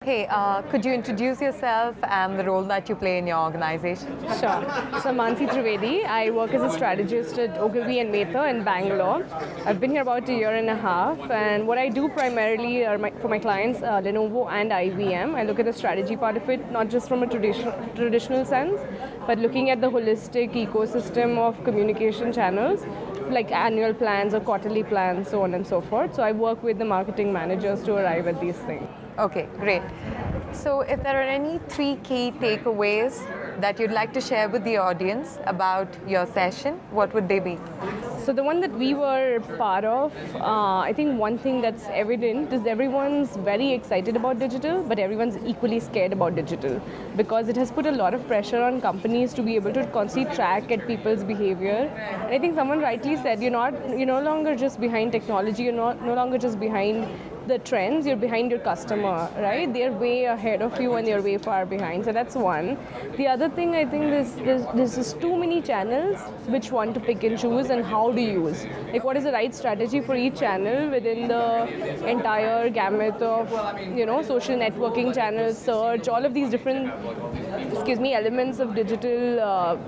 Hey, could you introduce yourself and the role that you play in your organization? Sure. So Mansi Trivedi. I work as a strategist at Ogilvy and Mather in Bangalore. I've been here about a year and a half, and what I do primarily are for my clients, Lenovo and IBM. I look at the strategy part of it, not just from a traditional sense, but looking at the holistic ecosystem of communication channels, like annual plans or quarterly plans, so on and so forth. So I work with the marketing managers to arrive at these things. Okay, great. So if there are any three key takeaways that you'd like to share with the audience about your session, what would they be? So the one that we were part of, I think one thing that's evident is everyone's very excited about digital, but everyone's equally scared about digital because it has put a lot of pressure on companies to be able to constantly track at people's behavior. And I think someone rightly said, you're no longer just behind technology, you're no longer just behind the trends, you're behind your customer, right? They're way ahead of you and you're way far behind. So that's one. The other thing, I think there's just too many channels which one to pick and choose and how to use. Like what is the right strategy for each channel within the entire gamut of, social networking channels, search, all of these different, elements of digital,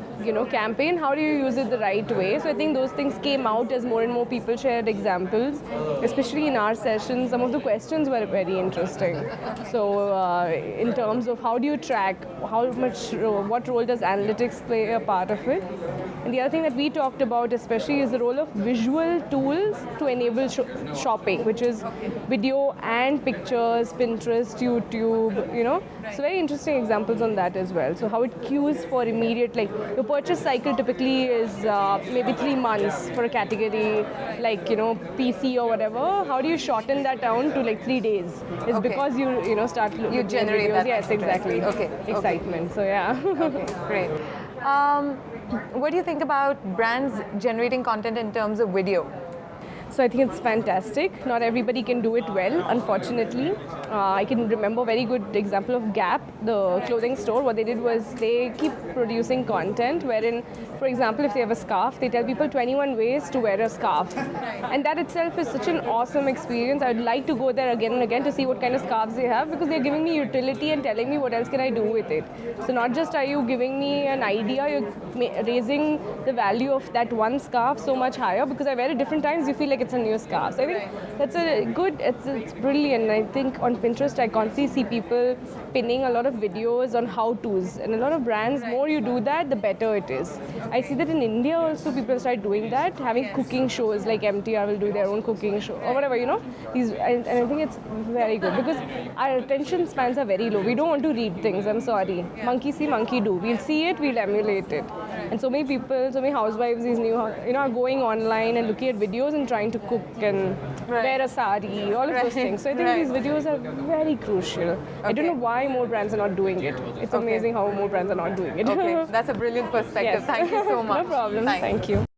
campaign. How do you use it the right way? So I think those things came out as more and more people shared examples, especially in our sessions. Some of the questions were very interesting. So in terms of how do you track, what role does analytics play a part of it? And the other thing that we talked about especially is the role of visual tools to enable shopping, which is video and pictures, Pinterest, YouTube, So very interesting examples on that as well. So how it queues for immediate, like your purchase cycle typically is maybe 3 months for a category like, PC or whatever. How do you shorten that down to like 3 days? It's because you start you generate videos. that. Yes, exactly. Okay. Excitement. So yeah. Okay, great. What do you think about brands generating content in terms of video? So I think it's fantastic. Not everybody can do it well, unfortunately. I can remember a very good example of Gap, the clothing store. What they did was they keep producing content wherein, for example, if they have a scarf, they tell people 21 ways to wear a scarf. And that itself is such an awesome experience. I would like to go there again and again to see what kind of scarves they have because they're giving me utility and telling me what else can I do with it. So not just are you giving me an idea, you're raising the value of that one scarf so much higher because I wear it different times, you feel like it's a new scarf. So I think that's it's brilliant. I think on Pinterest I constantly see people pinning a lot of videos on how-tos, and a lot of brands, more you do that, the better it is. I see that in India also people start doing that, having cooking shows like MTR will do their own cooking show or whatever, These, and I think it's very good because our attention spans are very low. We don't want to read things, I'm sorry. Monkey see, monkey do. We'll see it, we'll emulate it. And so many people, so many housewives, these new, are going online and looking at videos and trying to cook and wear a sari, all of those things. So I think these videos are very crucial. I don't know why more brands are not doing it. It's amazing how more brands are not doing it. Okay, that's a brilliant perspective. Yes. Thank you so much. No problem. Thanks. Thank you.